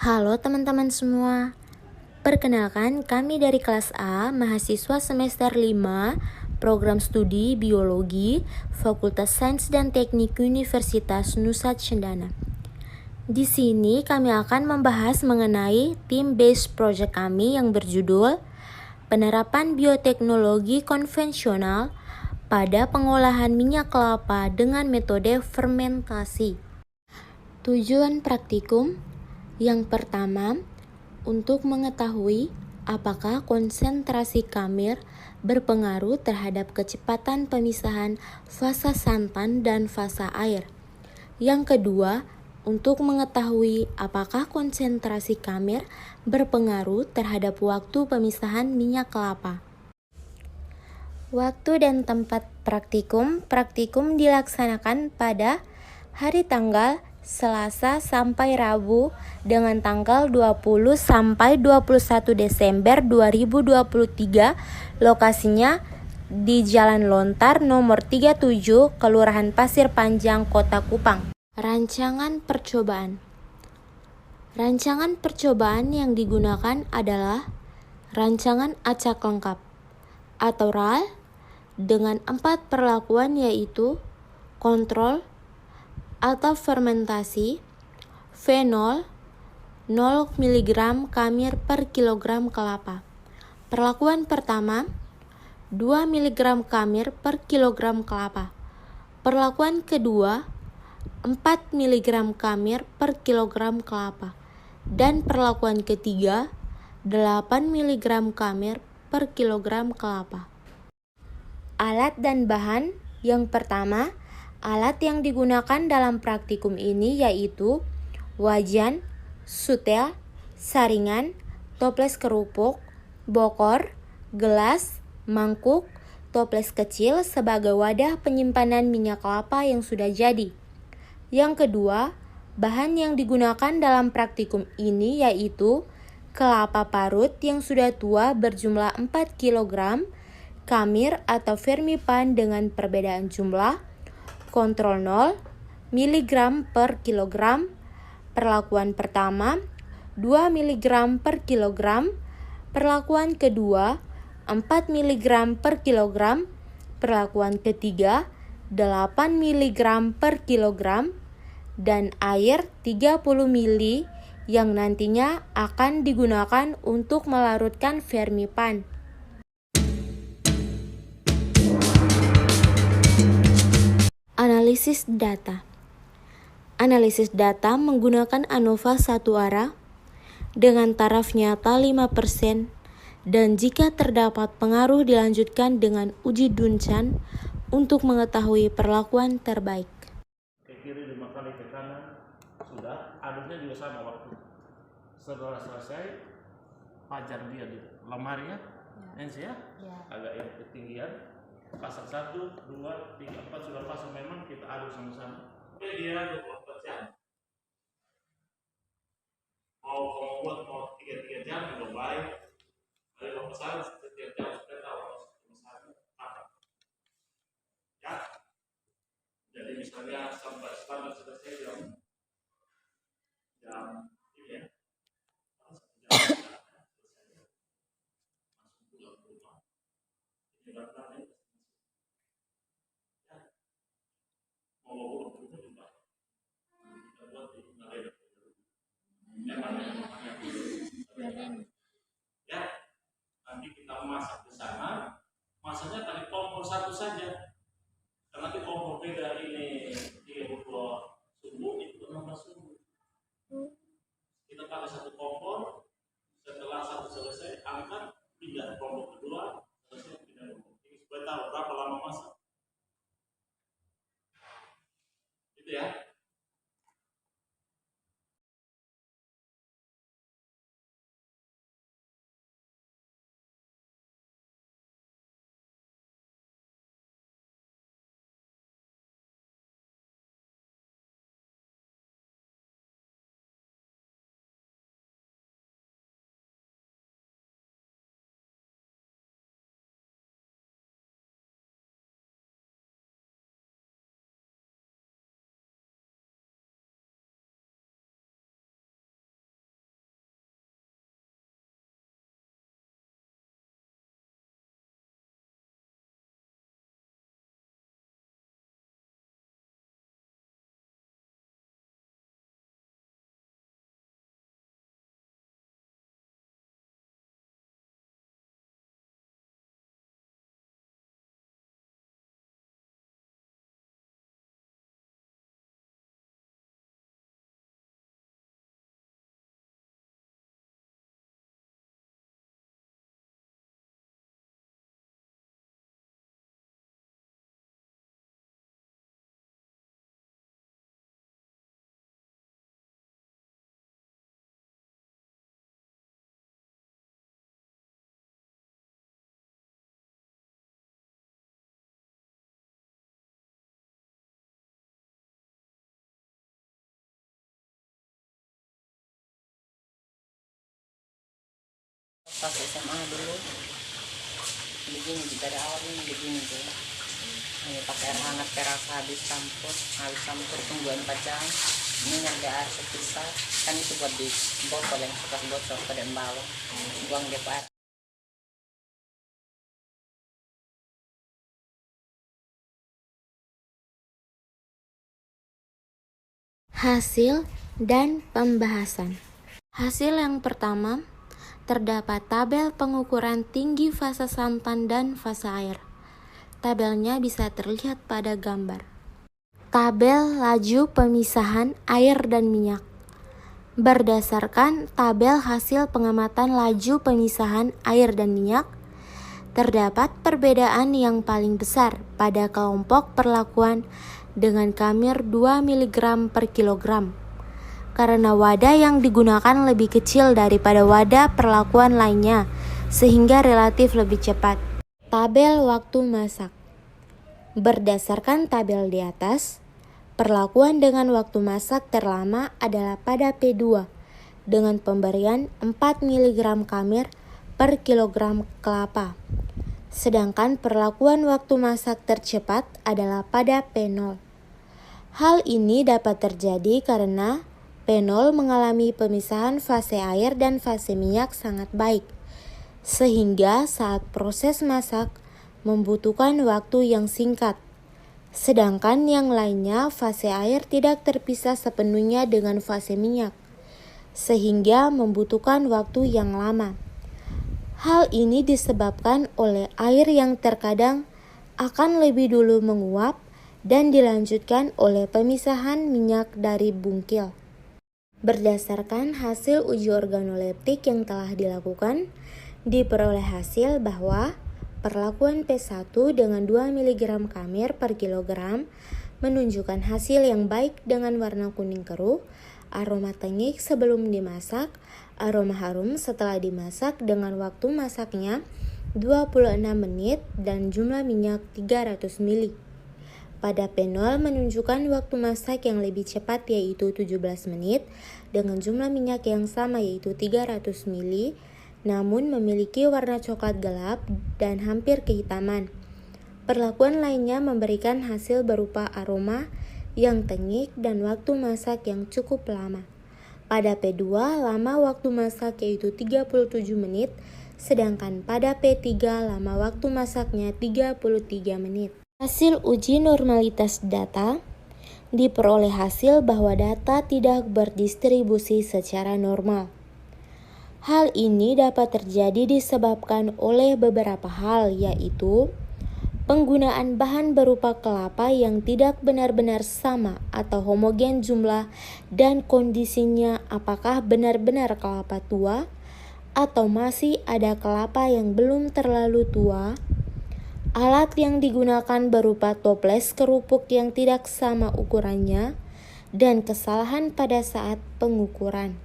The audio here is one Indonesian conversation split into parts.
Halo teman-teman semua. Perkenalkan, kami dari kelas A, mahasiswa semester 5, program studi biologi, Fakultas Sains dan Teknik Universitas Nusa Cendana. Di sini kami akan membahas mengenai team-based project kami yang berjudul Penerapan Bioteknologi Konvensional pada Pengolahan Minyak Kelapa dengan Metode Fermentasi. Tujuan praktikum yang pertama, untuk mengetahui apakah konsentrasi kamir berpengaruh terhadap kecepatan pemisahan fasa santan dan fasa air. Yang kedua, untuk mengetahui apakah konsentrasi kamir berpengaruh terhadap waktu pemisahan minyak kelapa. Waktu dan tempat praktikum dilaksanakan pada hari tanggal Selasa sampai Rabu dengan tanggal 20 sampai 21 Desember 2023. Lokasinya di Jalan Lontar nomor 37, Kelurahan Pasir Panjang, Kota Kupang. Rancangan percobaan yang digunakan adalah rancangan acak lengkap atau RAL dengan 4 perlakuan, yaitu kontrol atau fermentasi, V0 0 mg kamir per kilogram kelapa. Perlakuan pertama 2 mg kamir per kilogram kelapa. Perlakuan kedua 4 mg kamir per kilogram kelapa. Dan perlakuan ketiga 8 mg kamir per kilogram kelapa. Alat dan bahan yang pertama, alat yang digunakan dalam praktikum ini yaitu wajan, sutel, saringan, toples kerupuk, bokor, gelas, mangkuk, toples kecil sebagai wadah penyimpanan minyak kelapa yang sudah jadi. Yang kedua, bahan yang digunakan dalam praktikum ini yaitu kelapa parut yang sudah tua berjumlah 4 kg, kamir atau fermipan dengan perbedaan jumlah, kontrol 0 mg per kilogram. Perlakuan pertama 2 mg per kilogram. Perlakuan kedua 4 mg per kilogram. Perlakuan ketiga 8 mg per kilogram. Dan air 30 ml yang nantinya akan digunakan untuk melarutkan fermipan. Analisis data menggunakan ANOVA satu arah dengan taraf nyata 5%, dan jika terdapat pengaruh dilanjutkan dengan uji Duncan untuk mengetahui perlakuan terbaik. Ke kiri 5 kali ke kanan, sudah. Aduknya juga sama waktu. Setelah selesai, pajang dia di lemarinya, ya. Agak yang ketinggian. Pasang 1, 2, 3, 4 sudah pasang, memang kita aduk sama-sama. Oke, dia 24 jam. Mau buat 3 jam juga baik. Dari pemesan setiap jam sudah tahu pemesan apa. Ya. Jadi misalnya sampai standar selesai jam ini ya. Ya, nanti kita masak di sana. Masaknya tadi kompor satu saja. Karena di kompor beda, ini 32 sumbu, itu 16 sumbu. Kita pakai satu kompor. Setelah satu selesai, angkat, pindah kompor kedua, selesai pindah kompor. Ini supaya tahu berapa lama masak. Gitu ya. pas SMA dulu begini, dari awal ini begini tuh. Ini pakai air hangat perasa, habis campur tunggu 4 jam. Ini nyampe air sepisah, kan itu buat di botol yang bekas botol pada bawah, buang di air. Hasil dan pembahasan. Hasil yang pertama, terdapat tabel pengukuran tinggi fasa santan dan fasa air. Tabelnya bisa terlihat pada gambar. Tabel laju pemisahan air dan minyak. Berdasarkan tabel hasil pengamatan laju pemisahan air dan minyak, terdapat perbedaan yang paling besar pada kelompok perlakuan dengan kamir 2 mg per kilogram, karena wadah yang digunakan lebih kecil daripada wadah perlakuan lainnya, sehingga relatif lebih cepat. Tabel waktu masak. Berdasarkan tabel di atas, perlakuan dengan waktu masak terlama adalah pada P2 dengan pemberian 4 mg kamir per kilogram kelapa. Sedangkan perlakuan waktu masak tercepat adalah pada P0. Hal ini dapat terjadi karena P0 mengalami pemisahan fase air dan fase minyak sangat baik, sehingga saat proses masak membutuhkan waktu yang singkat. Sedangkan yang lainnya fase air tidak terpisah sepenuhnya dengan fase minyak, sehingga membutuhkan waktu yang lama. Hal ini disebabkan oleh air yang terkadang akan lebih dulu menguap dan dilanjutkan oleh pemisahan minyak dari bungkil. Berdasarkan hasil uji organoleptik yang telah dilakukan, diperoleh hasil bahwa perlakuan P1 dengan 2 mg kamir per kilogram menunjukkan hasil yang baik dengan warna kuning keruh, aroma tengik sebelum dimasak, aroma harum setelah dimasak dengan waktu masaknya 26 menit dan jumlah minyak 300 ml. Pada P0 menunjukkan waktu masak yang lebih cepat yaitu 17 menit dengan jumlah minyak yang sama yaitu 300 ml, namun memiliki warna coklat gelap dan hampir kehitaman. Perlakuan lainnya memberikan hasil berupa aroma yang tengik dan waktu masak yang cukup lama. Pada P2 lama waktu masak yaitu 37 menit, sedangkan pada P3 lama waktu masaknya 33 menit. Hasil uji normalitas data. Diperoleh hasil bahwa data tidak berdistribusi secara normal. Hal ini dapat terjadi disebabkan oleh beberapa hal, yaitu penggunaan bahan berupa kelapa yang tidak benar-benar sama atau homogen jumlah dan kondisinya, apakah benar-benar kelapa tua atau masih ada kelapa yang belum terlalu tua. Alat yang digunakan berupa toples kerupuk yang tidak sama ukurannya, dan kesalahan pada saat pengukuran.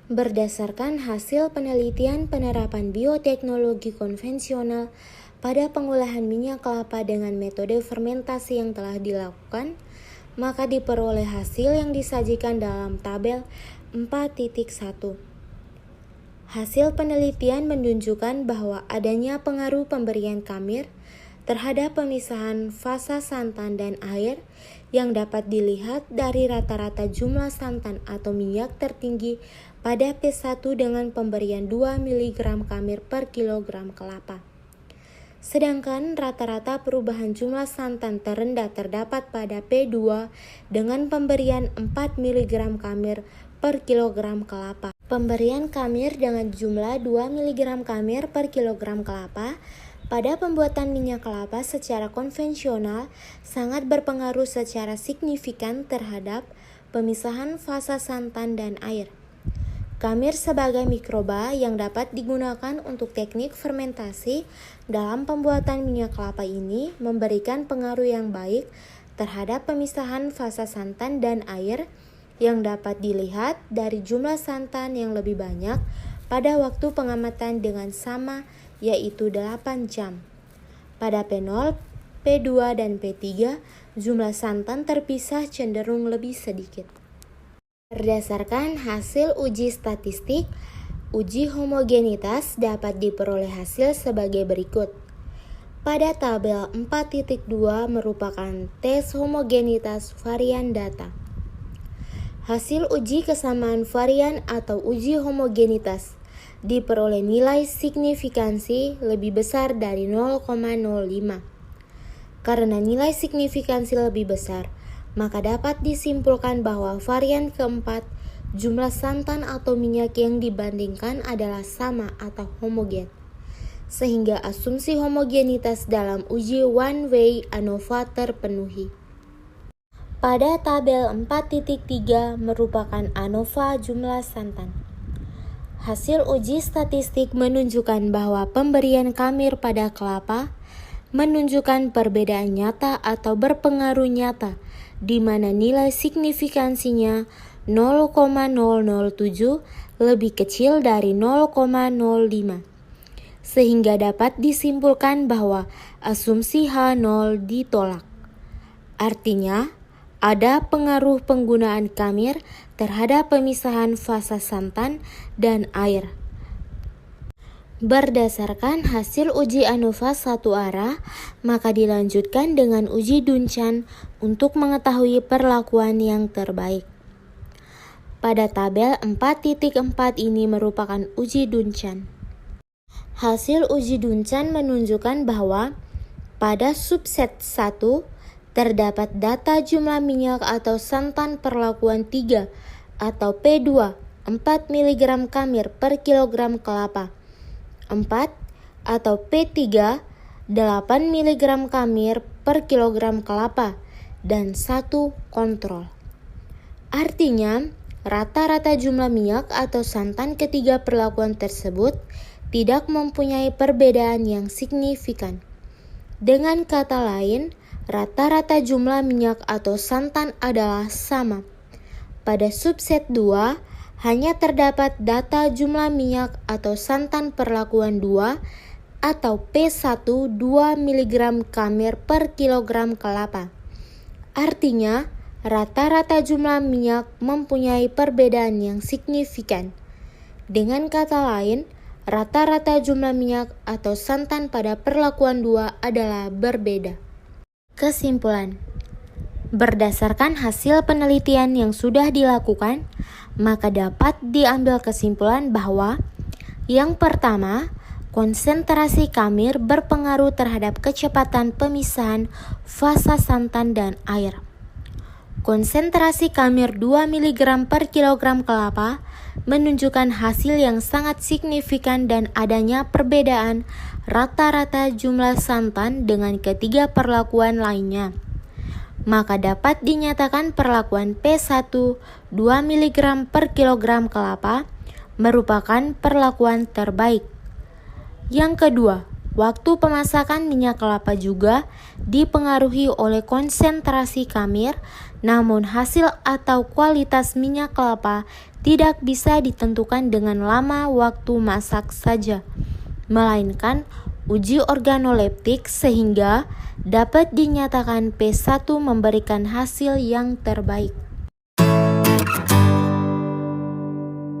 Berdasarkan hasil penelitian penerapan bioteknologi konvensional pada pengolahan minyak kelapa dengan metode fermentasi yang telah dilakukan, maka diperoleh hasil yang disajikan dalam tabel 4.1. Hasil penelitian menunjukkan bahwa adanya pengaruh pemberian kamir terhadap pemisahan fasa santan dan air yang dapat dilihat dari rata-rata jumlah santan atau minyak tertinggi pada P1 dengan pemberian 2 mg kamir per kilogram kelapa. Sedangkan rata-rata perubahan jumlah santan terendah terdapat pada P2 dengan pemberian 4 mg kamir per kilogram kelapa. Pemberian kamir dengan jumlah 2 mg kamir per kilogram kelapa pada pembuatan minyak kelapa secara konvensional sangat berpengaruh secara signifikan terhadap pemisahan fasa santan dan air. Kamir sebagai mikroba yang dapat digunakan untuk teknik fermentasi dalam pembuatan minyak kelapa ini memberikan pengaruh yang baik terhadap pemisahan fasa santan dan air yang dapat dilihat dari jumlah santan yang lebih banyak pada waktu pengamatan dengan sama yaitu 8 jam. Pada P0, P2, dan P3, jumlah santan terpisah cenderung lebih sedikit. Berdasarkan hasil uji statistik, Uji homogenitas dapat diperoleh hasil sebagai berikut. Pada tabel 4.2 merupakan tes homogenitas varian data. Hasil uji kesamaan varian atau uji homogenitas diperoleh nilai signifikansi lebih besar dari 0,05. Karena nilai signifikansi lebih besar, maka dapat disimpulkan bahwa varian keempat jumlah santan atau minyak yang dibandingkan adalah sama atau homogen, sehingga asumsi homogenitas dalam uji one-way ANOVA terpenuhi. Pada tabel 4.3 merupakan ANOVA jumlah santan. Hasil uji statistik menunjukkan bahwa pemberian kamir pada kelapa menunjukkan perbedaan nyata atau berpengaruh nyata, di mana nilai signifikansinya 0,007 lebih kecil dari 0,05, sehingga dapat disimpulkan bahwa asumsi H0 ditolak. Artinya, ada pengaruh penggunaan kamir terhadap pemisahan fasa santan dan air. Berdasarkan hasil uji ANOVA satu arah, maka dilanjutkan dengan uji Duncan untuk mengetahui perlakuan yang terbaik. Pada tabel 4.4 ini merupakan uji Duncan. Hasil uji Duncan menunjukkan bahwa pada subset 1 terdapat data jumlah minyak atau santan perlakuan 3 atau P2 4 mg kamir per kilogram kelapa, 4 atau P3 8 mg kamir per kilogram kelapa, dan 1 kontrol. Artinya, rata-rata jumlah minyak atau santan ketiga perlakuan tersebut tidak mempunyai perbedaan yang signifikan. Dengan kata lain, rata-rata jumlah minyak atau santan adalah sama. Pada subset 2, hanya terdapat data jumlah minyak atau santan perlakuan 2 atau P1 2 mg kamir per kilogram kelapa. Artinya, rata-rata jumlah minyak mempunyai perbedaan yang signifikan. Dengan kata lain, rata-rata jumlah minyak atau santan pada perlakuan 2 adalah berbeda. Kesimpulan: berdasarkan hasil penelitian yang sudah dilakukan, maka dapat diambil kesimpulan bahwa yang pertama, konsentrasi kamir berpengaruh terhadap kecepatan pemisahan fasa santan dan air. Konsentrasi kamir 2 mg per kilogram kelapa menunjukkan hasil yang sangat signifikan dan adanya perbedaan rata-rata jumlah santan dengan ketiga perlakuan lainnya. Maka dapat dinyatakan perlakuan P1 2 mg per kilogram kelapa merupakan perlakuan terbaik. Yang kedua, waktu pemasakan minyak kelapa juga dipengaruhi oleh konsentrasi kamir, namun hasil atau kualitas minyak kelapa tidak bisa ditentukan dengan lama waktu masak saja, melainkan uji organoleptik sehingga dapat dinyatakan P1 memberikan hasil yang terbaik.